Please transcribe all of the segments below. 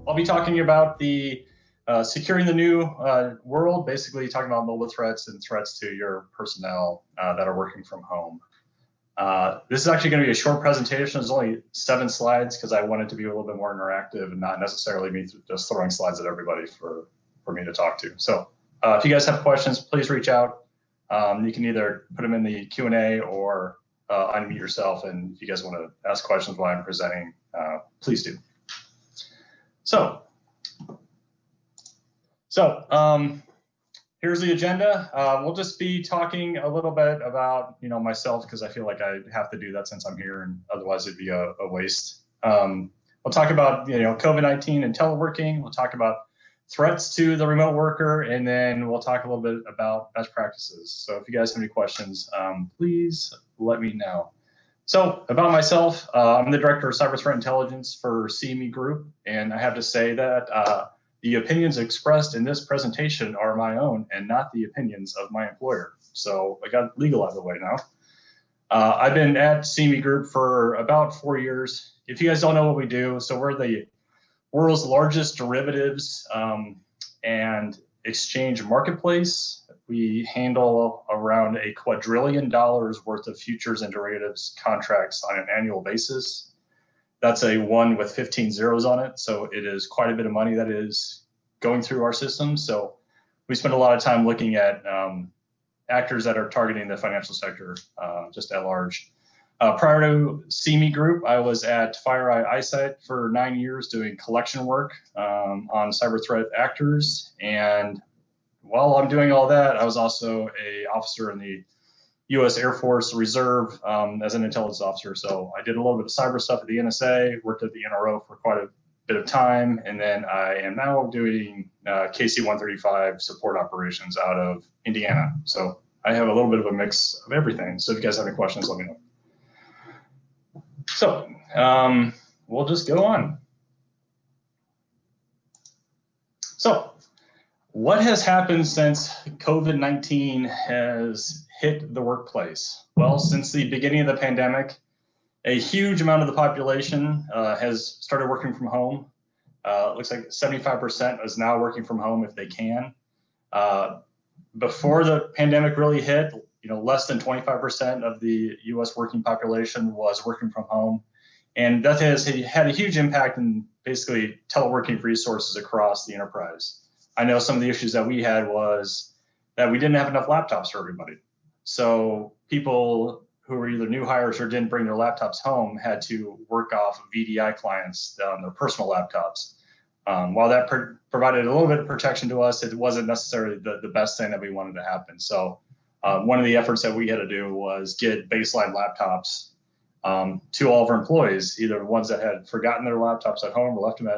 I'll be talking about the securing the new world, basically talking about mobile threats and threats to your personnel that are working from home. This is actually going to be a short presentation. There's only 7 slides because I wanted to be a little bit more interactive and not necessarily me just throwing slides at everybody for me to talk to. So if you guys have questions, please reach out. You can either put them in the Q&A or unmute yourself. And if you guys want to ask questions while I'm presenting, please do. So here's the agenda. We'll just be talking a little bit about, myself, because I feel like I have to do that since I'm here, and otherwise it'd be a waste. We'll talk about, COVID-19 and teleworking. We'll talk about threats to the remote worker, and then we'll talk a little bit about best practices. So if you guys have any questions, please let me know. So about myself, I'm the Director of Cyber Threat Intelligence for CME Group, and I have to say that the opinions expressed in this presentation are my own and not the opinions of my employer. So I got legal out of the way now. I've been at CME Group for about 4 years. If you guys don't know what we do, so we're the world's largest derivatives and exchange marketplace. We handle around $1 quadrillion worth of futures and derivatives contracts on an annual basis. That's a 1 with 15 zeros on it. So it is quite a bit of money that is going through our system. So we spend a lot of time looking at actors that are targeting the financial sector just at large. Prior to CME Group, I was at FireEye Eyesight for 9 years doing collection work on cyber threat actors. And while I'm doing all that, I was also an officer in the U.S. Air Force Reserve as an intelligence officer. So I did a little bit of cyber stuff at the NSA, worked at the NRO for quite a bit of time, and then I am now doing KC-135 support operations out of Indiana. So I have a little bit of a mix of everything. So if you guys have any questions, let me know. So we'll just go on. So what has happened since COVID-19 has hit the workplace? Well, since the beginning of the pandemic, a huge amount of the population has started working from home. It looks like 75% is now working from home if they can. Before the pandemic really hit, less than 25% of the U.S. working population was working from home. And that has had a huge impact in basically teleworking resources across the enterprise. I know some of the issues that we had was that we didn't have enough laptops for everybody. So people who were either new hires or didn't bring their laptops home had to work off VDI clients on their personal laptops. While that provided a little bit of protection to us, it wasn't necessarily the best thing that we wanted to happen. So one of the efforts that we had to do was get baseline laptops to all of our employees, either the ones that had forgotten their laptops at home or left them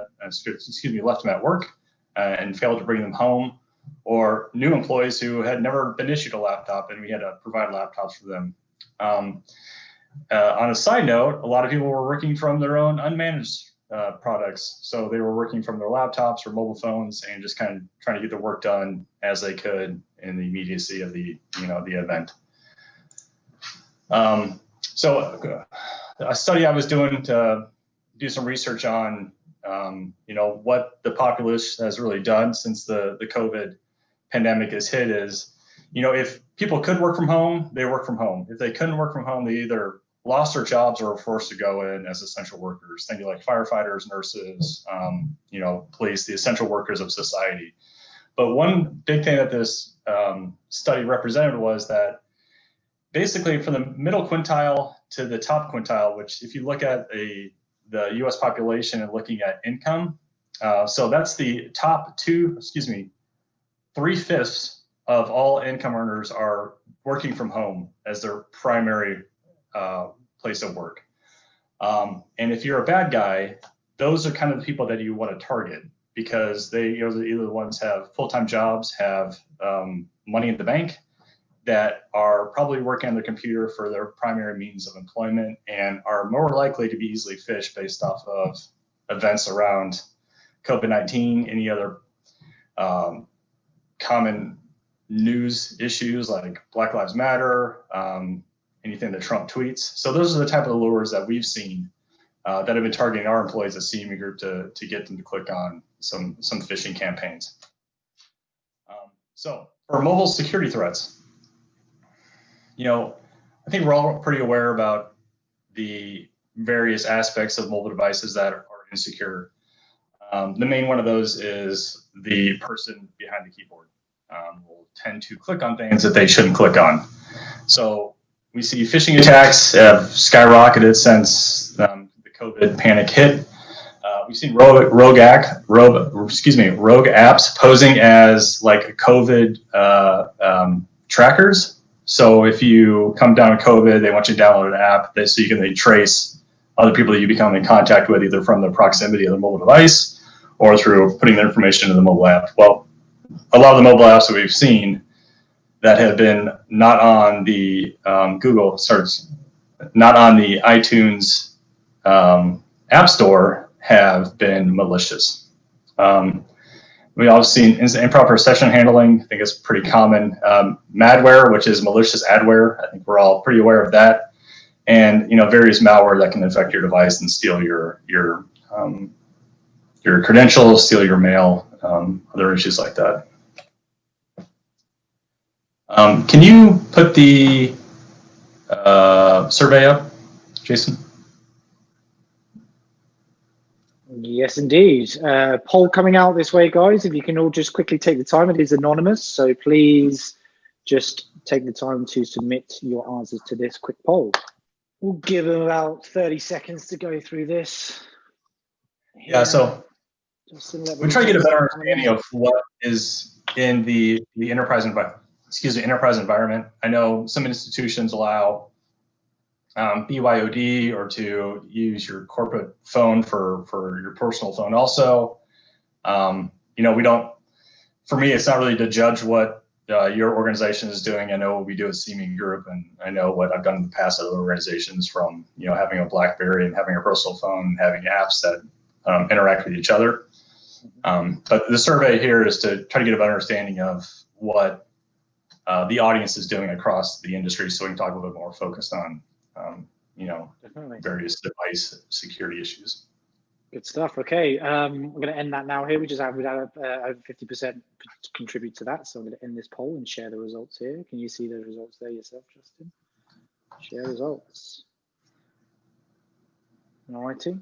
at work and failed to bring them home, or new employees who had never been issued a laptop and we had to provide laptops for them. On a side note, a lot of people were working from their own unmanaged products. So they were working from their laptops or mobile phones and just kind of trying to get the work done as they could in the immediacy of the event. So a study I was doing to do some research on what the populace has really done since the COVID pandemic has hit is, if people could work from home, they work from home. If they couldn't work from home, they either lost their jobs or were forced to go in as essential workers. Think of like firefighters, nurses, police, the essential workers of society. But one big thing that this study represented was that basically from the middle quintile to the top quintile, which if you look at the U.S. population and looking at income, so that's the top 3/5 of all income earners are working from home as their primary place of work. And if you're a bad guy, those are kind of the people that you want to target because they either the ones have full-time jobs, have money in the bank, that are probably working on their computer for their primary means of employment and are more likely to be easily phished based off of events around COVID-19, any other common news issues like Black Lives Matter, anything that Trump tweets. So those are the type of lures that we've seen that have been targeting our employees at CME Group to get them to click on some phishing campaigns. So for mobile security threats, I think we're all pretty aware about the various aspects of mobile devices that are insecure. The main one of those is the person behind the keyboard will tend to click on things that they shouldn't click on. So we see phishing attacks have skyrocketed since the COVID panic hit. We've seen rogue apps posing as like COVID trackers. So if you come down with COVID, they want you to download an app so you can trace other people that you become in contact with, either from the proximity of the mobile device or through putting their information in the mobile app. Well, a lot of the mobile apps that we've seen that have been not on the not on the iTunes App Store have been malicious. We also seen improper session handling. I think it's pretty common. Malware, which is malicious adware. I think we're all pretty aware of that. And various malware that can infect your device and steal your credentials, steal your mail, other issues like that. Can you put the survey up, Jason? Yes, indeed. Poll coming out this way, guys. If you can all just quickly take the time, it is anonymous, so please just take the time to submit your answers to this quick poll. We'll give them about 30 seconds to go through this. Yeah, so we try to get a better understanding of what is in the enterprise environment. I know some institutions allow BYOD or to use your corporate phone for your personal phone also. We don't, for me, it's not really to judge what your organization is doing. I know what we do at CME Group, and I know what I've done in the past at other organizations, from having a BlackBerry and having a personal phone and having apps that interact with each other. But the survey here is to try to get a better understanding of what the audience is doing across the industry, so we can talk a little bit more focused on various device security issues. Good stuff. Okay, I'm going to end that now here. We just have over 50% contribute to that, so I'm going to end this poll and share the results here. Can you see the results there yourself, Justin? Share results. All righty.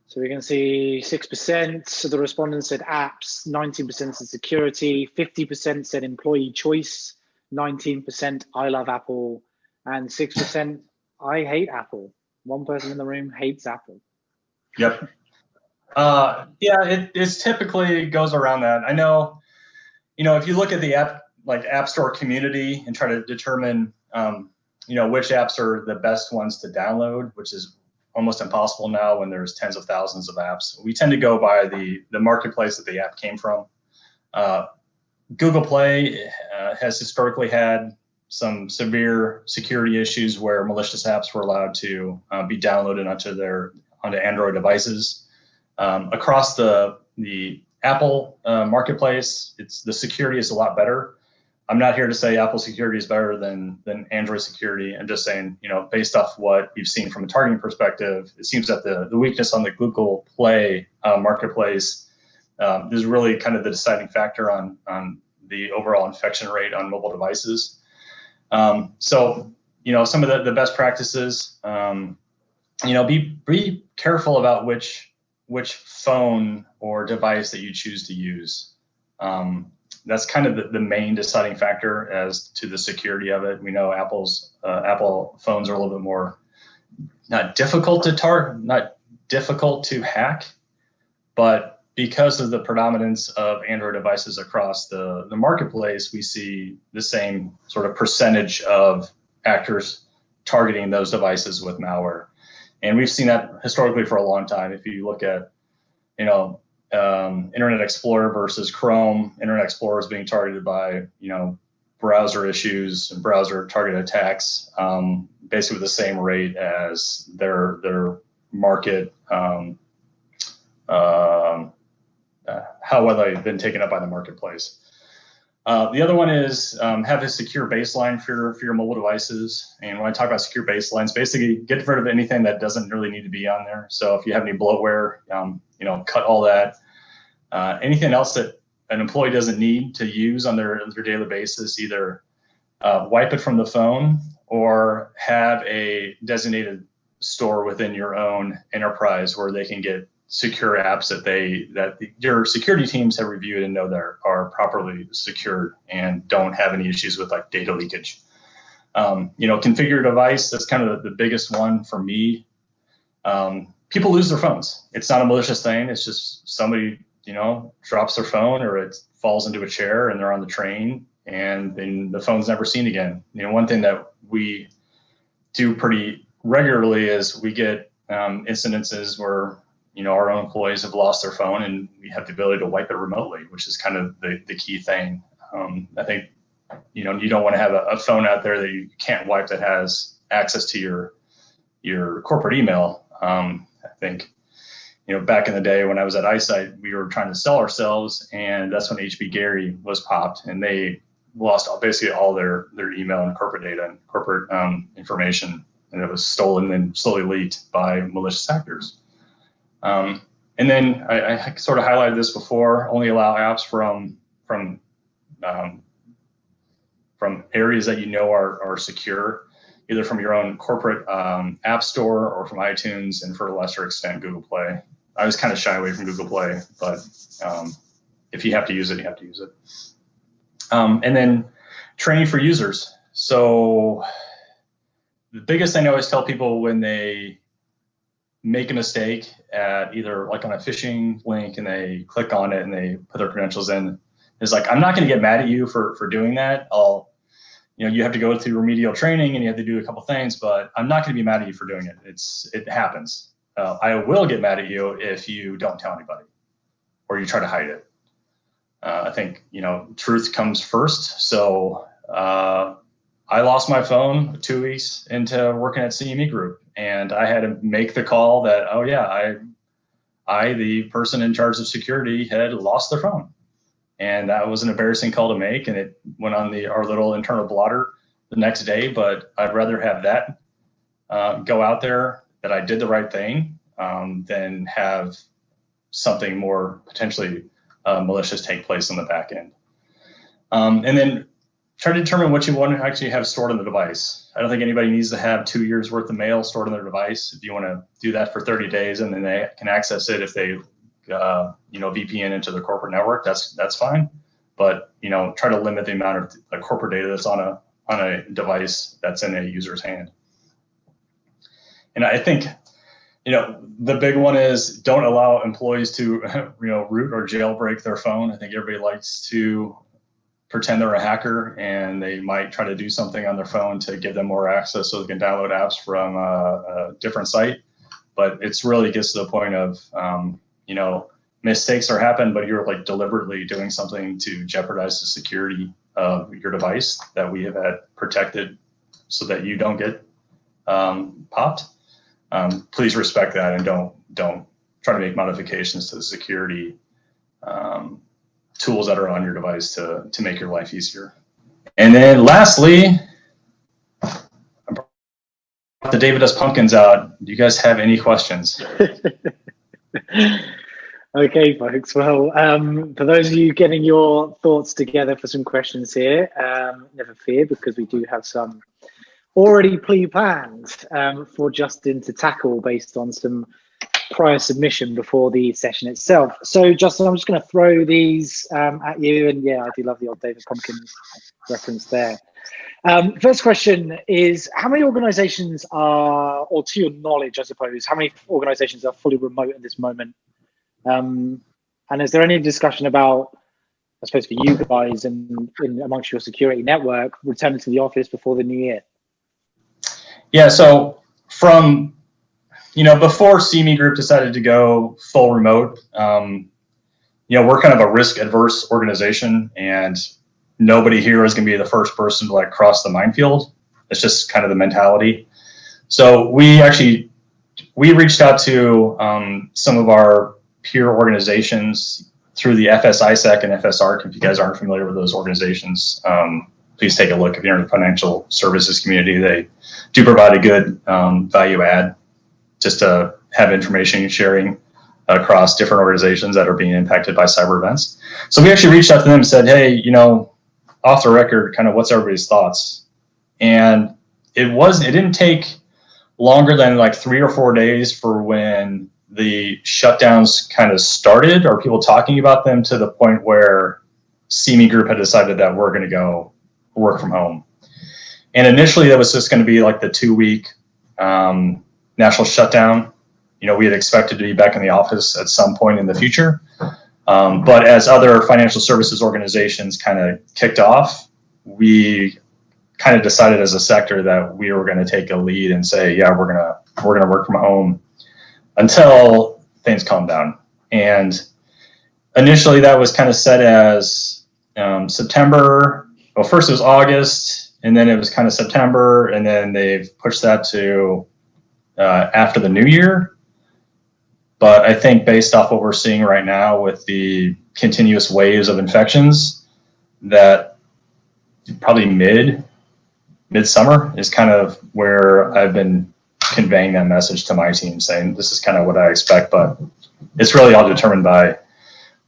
So we can see 6% of the respondents said apps, 19% said security, 50% said employee choice, 19% I love Apple, and 6% I hate Apple. One person in the room hates Apple. Yep. It's typically goes around that. I know, if you look at the App Store community and try to determine, which apps are the best ones to download, which is almost impossible now when there's tens of thousands of apps. We tend to go by the marketplace that the app came from. Google Play has historically had some severe security issues where malicious apps were allowed to be downloaded onto Android devices. Across the Apple marketplace, the security is a lot better. I'm not here to say Apple security is better than Android security. I'm just saying, based off what we've seen from a targeting perspective, it seems that the weakness on the Google Play marketplace is really kind of the deciding factor on the overall infection rate on mobile devices. So, some of the best practices, be careful about which phone or device that you choose to use. That's kind of the main deciding factor as to the security of it. We know Apple phones are a little bit more not difficult to hack, but because of the predominance of Android devices across the marketplace, we see the same sort of percentage of actors targeting those devices with malware. And we've seen that historically for a long time. If you look at, Internet Explorer versus Chrome, Internet Explorer is being targeted by, browser issues and browser targeted attacks, basically with the same rate as their market, how well they've been taken up by the marketplace. The other one is have a secure baseline for your mobile devices. And when I talk about secure baselines, basically get rid of anything that doesn't really need to be on there. So if you have any bloatware, cut all that. Anything else that an employee doesn't need to use on their daily basis, either wipe it from the phone or have a designated store within your own enterprise where they can get secure apps that your security teams have reviewed and know that are properly secured and don't have any issues with like data leakage. Configure your device. That's kind of the biggest one for me. People lose their phones. It's not a malicious thing. It's just somebody, drops their phone or it falls into a chair and they're on the train and then the phone's never seen again. One thing that we do pretty regularly is we get incidences where our own employees have lost their phone and we have the ability to wipe it remotely, which is kind of the key thing. I think you don't want to have a phone out there that you can't wipe that has access to your corporate email. I think back in the day when I was at iSight, we were trying to sell ourselves, and that's when HB Gary was popped, and they lost basically all their email and corporate data and corporate information, and it was stolen and slowly leaked by malicious actors. And then I sort of highlighted this before, only allow apps from areas that are secure, either from your own corporate app store or from iTunes, and for a lesser extent, Google Play. I was kind of shy away from Google Play, but if you have to use it, you have to use it. And then training for users. So the biggest thing I always tell people when they make a mistake at either like on a phishing link and they click on it and they put their credentials in is like, I'm not going to get mad at you for doing that. You have to go through remedial training and you have to do a couple things, but I'm not going to be mad at you for doing it. It happens. I will get mad at you if you don't tell anybody or you try to hide it. I think, truth comes first. So I lost my phone 2 weeks into working at CME Group, and I had to make the call that, oh yeah, I, the person in charge of security, had lost their phone. And that was an embarrassing call to make, and it went on our little internal blotter the next day. But I'd rather have that go out there that I did the right thing than have something more potentially malicious take place on the back end. And then try to determine what you want to actually have stored on the device. I don't think anybody needs to have 2 years worth of mail stored on their device. If you want to do that for 30 days and then they can access it if they VPN into the corporate network, that's fine. But try to limit the amount of corporate data that's on a device that's in a user's hand. And I think the big one is don't allow employees to root or jailbreak their phone. I think everybody likes to pretend they're a hacker and they might try to do something on their phone to give them more access so they can download apps from a different site. But it's really gets to the point of mistakes are happening, but you're like deliberately doing something to jeopardize the security of your device that we have had protected so that you don't get popped. Please respect that and don't try to make modifications to the security tools that are on your device to make your life easier. And then lastly, the David Does Pumpkins out. Do you guys have any questions? Okay, folks. Well, for those of you getting your thoughts together for some questions here, never fear, because we do have some already pre-planned for Justin to tackle based on some prior submission before the session itself. So, Justin, I'm just going to throw these at you. And yeah, I do love the old David Pumpkins reference there. First question is, how many organizations are, or to your knowledge, I suppose, how many organizations are fully remote at this moment? And is there any discussion about, I suppose, for you guys and amongst your security network, returning to the office before the new year? Yeah, so from, before CME Group decided to go full remote, we're kind of a risk adverse organization, and nobody here is going to be the first person to cross the minefield. It's just kind of the mentality. So we reached out to some of our peer organizations through the FSISEC and FSARC. If you guys aren't familiar with those organizations, please take a look. If you're in the financial services community, they do provide a good value add just to have information sharing across different organizations that are being impacted by cyber events. So we actually reached out to them and said, hey, you know, off the record, kind of what's everybody's thoughts? And it didn't take longer than like 3 or 4 days for when the shutdowns kind of started, or people talking about them, to the point where CME Group had decided that we're going to go work from home. And initially that was just going to be like the 2-week national shutdown. You know, we had expected to be back in the office at some point in the future. But as other financial services organizations kind of kicked off, we kind of decided as a sector that we were going to take a lead and say, yeah, we're going to work from home until things calm down. And initially that was kind of set as September. Well, first it was August, and then it was kind of September, and then they've pushed that to after the new year. But I think based off what we're seeing right now with the continuous waves of infections, that probably midsummer is kind of where I've been conveying that message to my team, saying this is kind of what I expect. But it's really all determined by,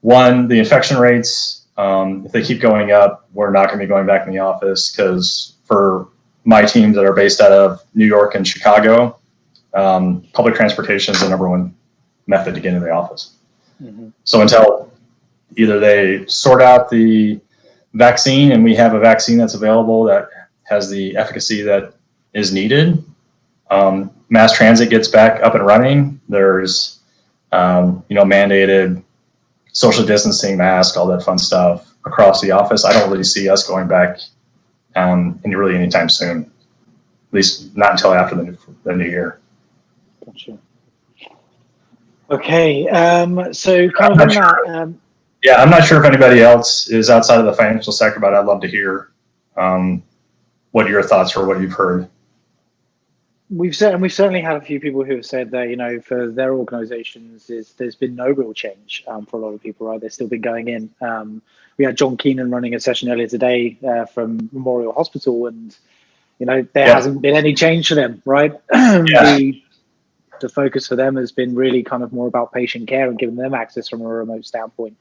one, the infection rates. If they keep going up, we're not going to be going back in the office, because for my teams that are based out of New York and Chicago, public transportation is the number one method to get into the office. Mm-hmm. So until either they sort out the vaccine and we have a vaccine that's available that has the efficacy that is needed, mass transit gets back up and running, there's mandated social distancing, mask, all that fun stuff across the office, I don't really see us going back really anytime soon, at least not until after the new year. Gotcha. Okay, so kind of on that. Yeah, I'm not sure if anybody else is outside of the financial sector, but I'd love to hear what your thoughts or what you've heard. We've certainly had a few people who have said that, you know, for their organizations, there's been no real change for a lot of people, right? They've still been going in. We had John Keenan running a session earlier today from Memorial Hospital, and, you know, there hasn't been any change for them, right? The focus for them has been really kind of more about patient care and giving them access from a remote standpoint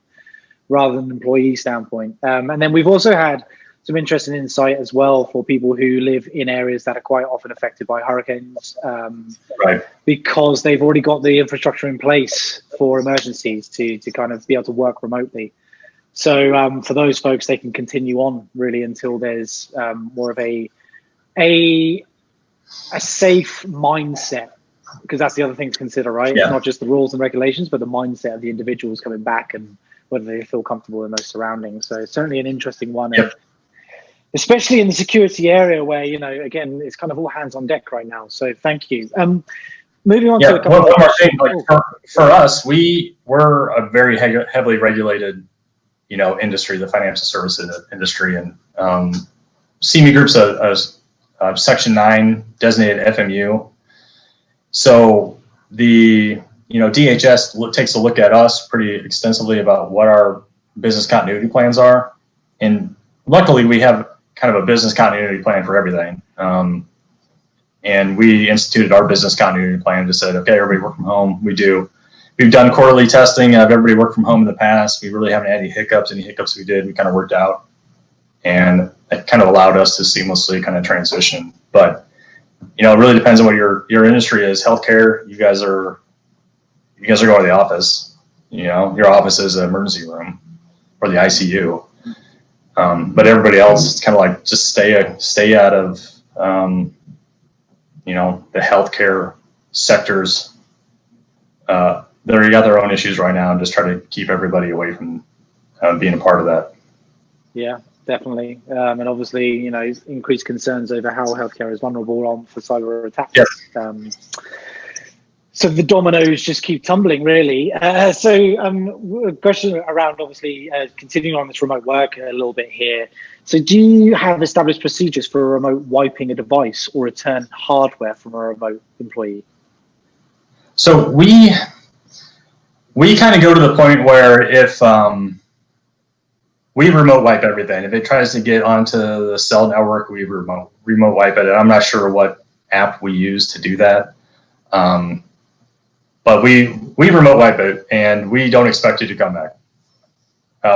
rather than an employee standpoint. And then we've also had some interesting insight as well for people who live in areas that are quite often affected by hurricanes, right, because they've already got the infrastructure in place for emergencies to kind of be able to work remotely. So for those folks, they can continue on really until there's more of a safe mindset, because that's the other thing to consider, right? Yeah. It's not just the rules and regulations, but the mindset of the individuals coming back and whether they feel comfortable in those surroundings. So it's certainly an interesting one. Yep. Especially in the security area where, you know, again, it's kind of all hands on deck right now. So thank you. Moving on to a couple one more thing. Like for us, we're a very heavily regulated, you know, industry, the financial services industry, and CME Group's a Section 9 designated FMU. So the DHS takes a look at us pretty extensively about what our business continuity plans are, and luckily we have kind of a business continuity plan for everything. And we instituted our business continuity plan, just said, okay, everybody work from home. We've done quarterly testing of everybody work from home in the past. We really haven't had any hiccups. Any hiccups we did, we kind of worked out, and it kind of allowed us to seamlessly kind of transition. But, you know, it really depends on what your industry is. Healthcare, you guys are going to the office. You know, your office is an emergency room or the ICU. But everybody else, it's kind of like just stay out of, the healthcare sectors. They got their own issues right now, and just try to keep everybody away from being a part of that. Yeah, definitely. And obviously, you know, increased concerns over how healthcare is vulnerable for cyber attacks. Yes. So the dominoes just keep tumbling, really. A question around, obviously, continuing on this remote work a little bit here. So do you have established procedures for remote wiping a device or return hardware from a remote employee? So we we kind of go to the point where if we remote wipe everything. If it tries to get onto the cell network, we remote wipe it. I'm not sure what app we use to do that. But we remote wipe it, and we don't expect it to come back.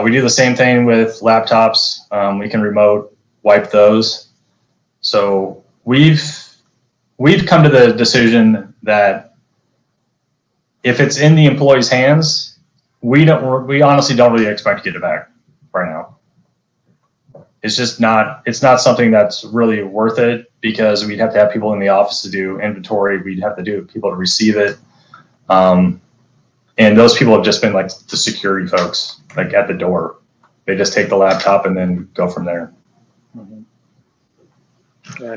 We do the same thing with laptops. We can remote wipe those. So we've come to the decision that if it's in the employee's hands, we honestly don't really expect to get it back right now. It's not something that's really worth it, because we'd have to have people in the office to do inventory. We'd have to do people to receive it. And those people have just been like the security folks, like at the door. They just take the laptop and then go from there.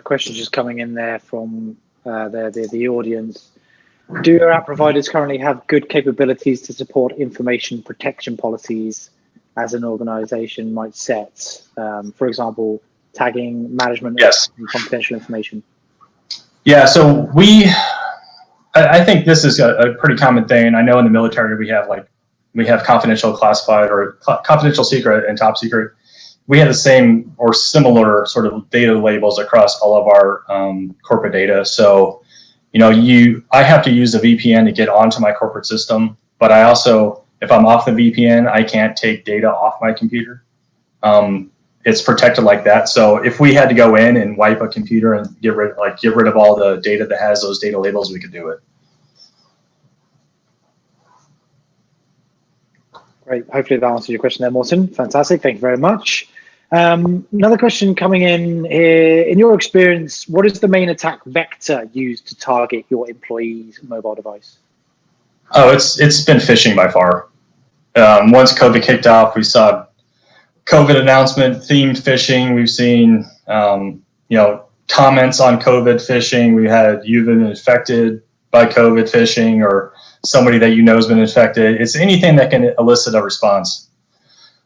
Question just coming in there from the audience. Do your app providers currently have good capabilities to support information protection policies as an organization might set? For example, tagging, management Yes. of confidential information. Yeah, so I think this is a pretty common thing. I know in the military we have confidential, classified, or confidential, secret, and top secret. We have the same or similar sort of data labels across all of our corporate data. So, I have to use a VPN to get onto my corporate system, but I also, if I'm off the VPN, I can't take data off my computer. It's protected like that. So if we had to go in and wipe a computer and get rid of all the data that has those data labels, we could do it. Great. Hopefully that answers your question there, Morten. Fantastic. Thank you very much. Another question coming in here. In your experience, what is the main attack vector used to target your employee's mobile device? Oh, it's been phishing by far. Once COVID kicked off, we saw COVID announcement themed phishing. We've seen, comments on COVID phishing. We had, you've been infected by COVID phishing, or somebody that has been infected. It's anything that can elicit a response.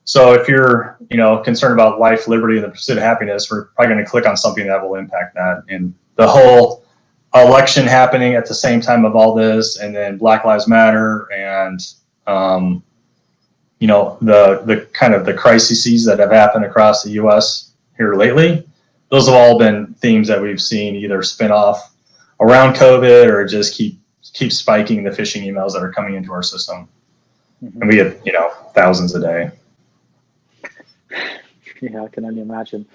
So if you're, concerned about life, liberty, and the pursuit of happiness, we're probably going to click on something that will impact that. And the whole election happening at the same time of all this, and then Black Lives Matter, and the kind of the crises that have happened across the U.S. here lately, those have all been themes that we've seen either spin off around COVID or just keep spiking the phishing emails that are coming into our system. And we get, thousands a day. Yeah, I can only imagine.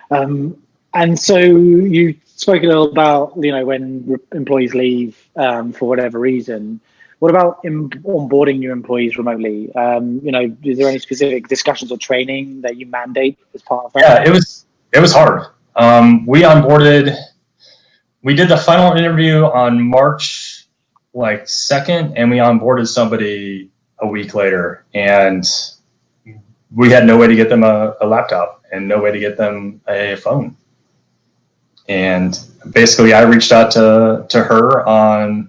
And so you spoke a little about, when employees leave for whatever reason. What about onboarding new employees remotely? Is there any specific discussions or training that you mandate as part of that? Yeah, it was hard. We did the final interview on March 2nd, and we onboarded somebody a week later, and we had no way to get them a laptop and no way to get them a phone. And basically I reached out to her on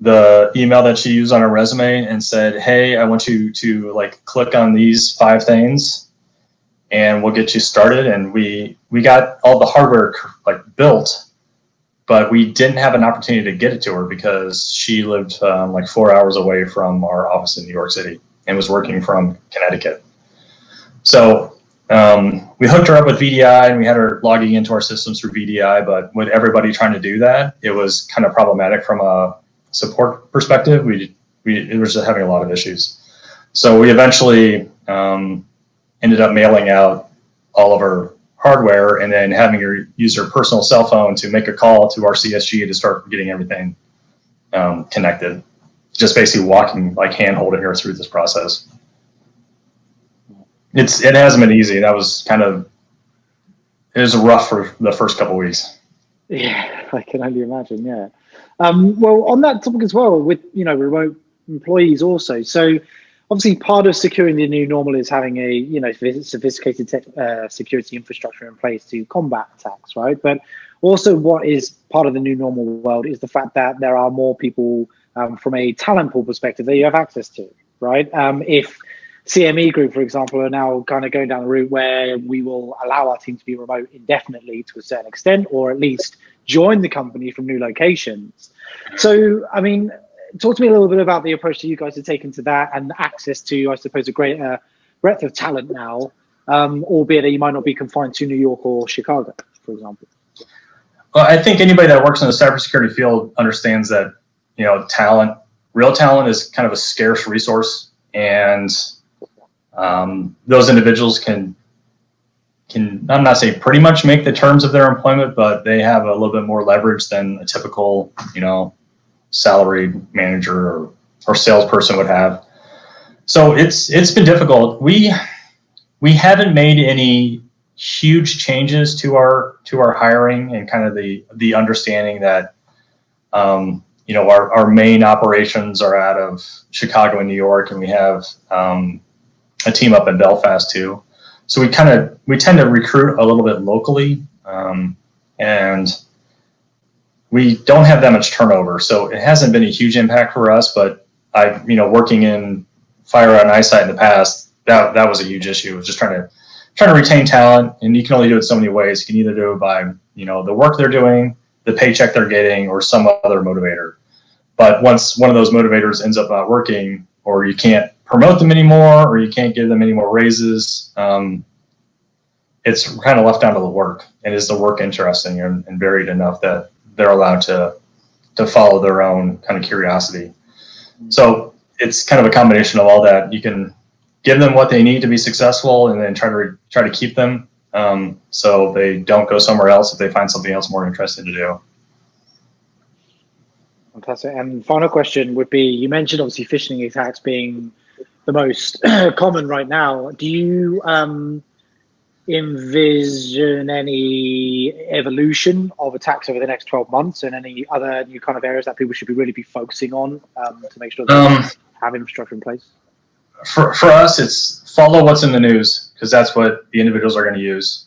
the email that she used on her resume and said, hey, I want you to click on these 5 things and we'll get you started. And we got all the hardware built, but we didn't have an opportunity to get it to her because she lived 4 hours away from our office in New York City and was working from Connecticut. So we hooked her up with VDI, and we had her logging into our systems through VDI, but with everybody trying to do that, it was kind of problematic from a support perspective. We were just having a lot of issues. So we eventually ended up mailing out all of her hardware and then having her use her personal cell phone to make a call to our CSG to start getting everything connected. Just basically walking, hand-holding her through this process. It hasn't been easy. That was it was rough for the first couple of weeks. Yeah, I can only imagine. Yeah. Well, on that topic as well, with remote employees also. So obviously, part of securing the new normal is having a sophisticated security infrastructure in place to combat attacks, right? But also, what is part of the new normal world is the fact that there are more people from a talent pool perspective that you have access to, right? If CME Group, for example, are now kind of going down the route where we will allow our team to be remote indefinitely to a certain extent, or at least join the company from new locations. So, I mean, talk to me a little bit about the approach that you guys have taken to that and access to, I suppose, a greater breadth of talent now, albeit that you might not be confined to New York or Chicago, for example. Well, I think anybody that works in the cybersecurity field understands that, talent, real talent is kind of a scarce resource, and those individuals can, I'm not saying pretty much make the terms of their employment, but they have a little bit more leverage than a typical, salaried manager or salesperson would have. So it's been difficult. We haven't made any huge changes to our hiring, and kind of the understanding that our main operations are out of Chicago and New York, and we have a team up in Belfast too. So we tend to recruit a little bit locally, and we don't have that much turnover. So it hasn't been a huge impact for us, but working in fire and eyesight in the past, that was a huge issue. It was just trying to retain talent, and you can only do it so many ways. You can either do it by, the work they're doing, the paycheck they're getting, or some other motivator. But once one of those motivators ends up not working, or you can't promote them anymore, or you can't give them any more raises, it's kind of left down to the work. And is the work interesting and varied enough that they're allowed to follow their own kind of curiosity? So it's kind of a combination of all that. You can give them what they need to be successful, and then try to keep them, so they don't go somewhere else if they find something else more interesting to do. Fantastic. And final question would be, you mentioned obviously phishing attacks being the most common right now. Do you envision any evolution of attacks over the next 12 months, and any other new kind of areas that people should really be focusing on to make sure they have infrastructure in place? For us, it's follow what's in the news, because that's what the individuals are going to use.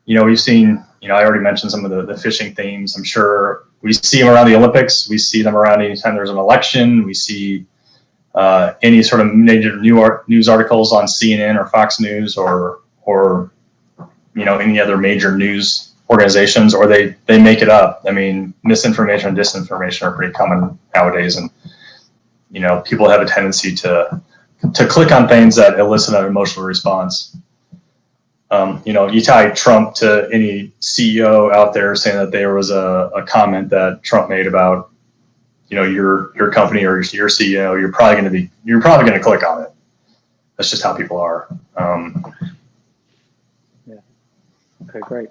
We've seen, I already mentioned some of the phishing themes. I'm sure we see them around the Olympics. We see them around anytime there's an election. We see any sort of major news articles on CNN or Fox News, or any other major news organizations, or they make it up. I mean, misinformation and disinformation are pretty common nowadays, and people have a tendency to click on things that elicit an emotional response. You tie Trump to any CEO out there saying that there was a comment that Trump made about, your company or your CEO, you're probably going to click on it. That's just how people are. Yeah. Okay, great.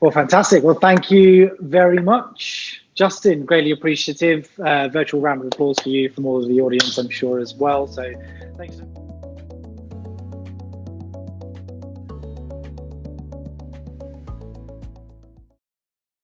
Well, fantastic. Well, thank you very much, Justin. Greatly appreciative. Virtual round of applause for you from all of the audience, I'm sure, as well. So thanks.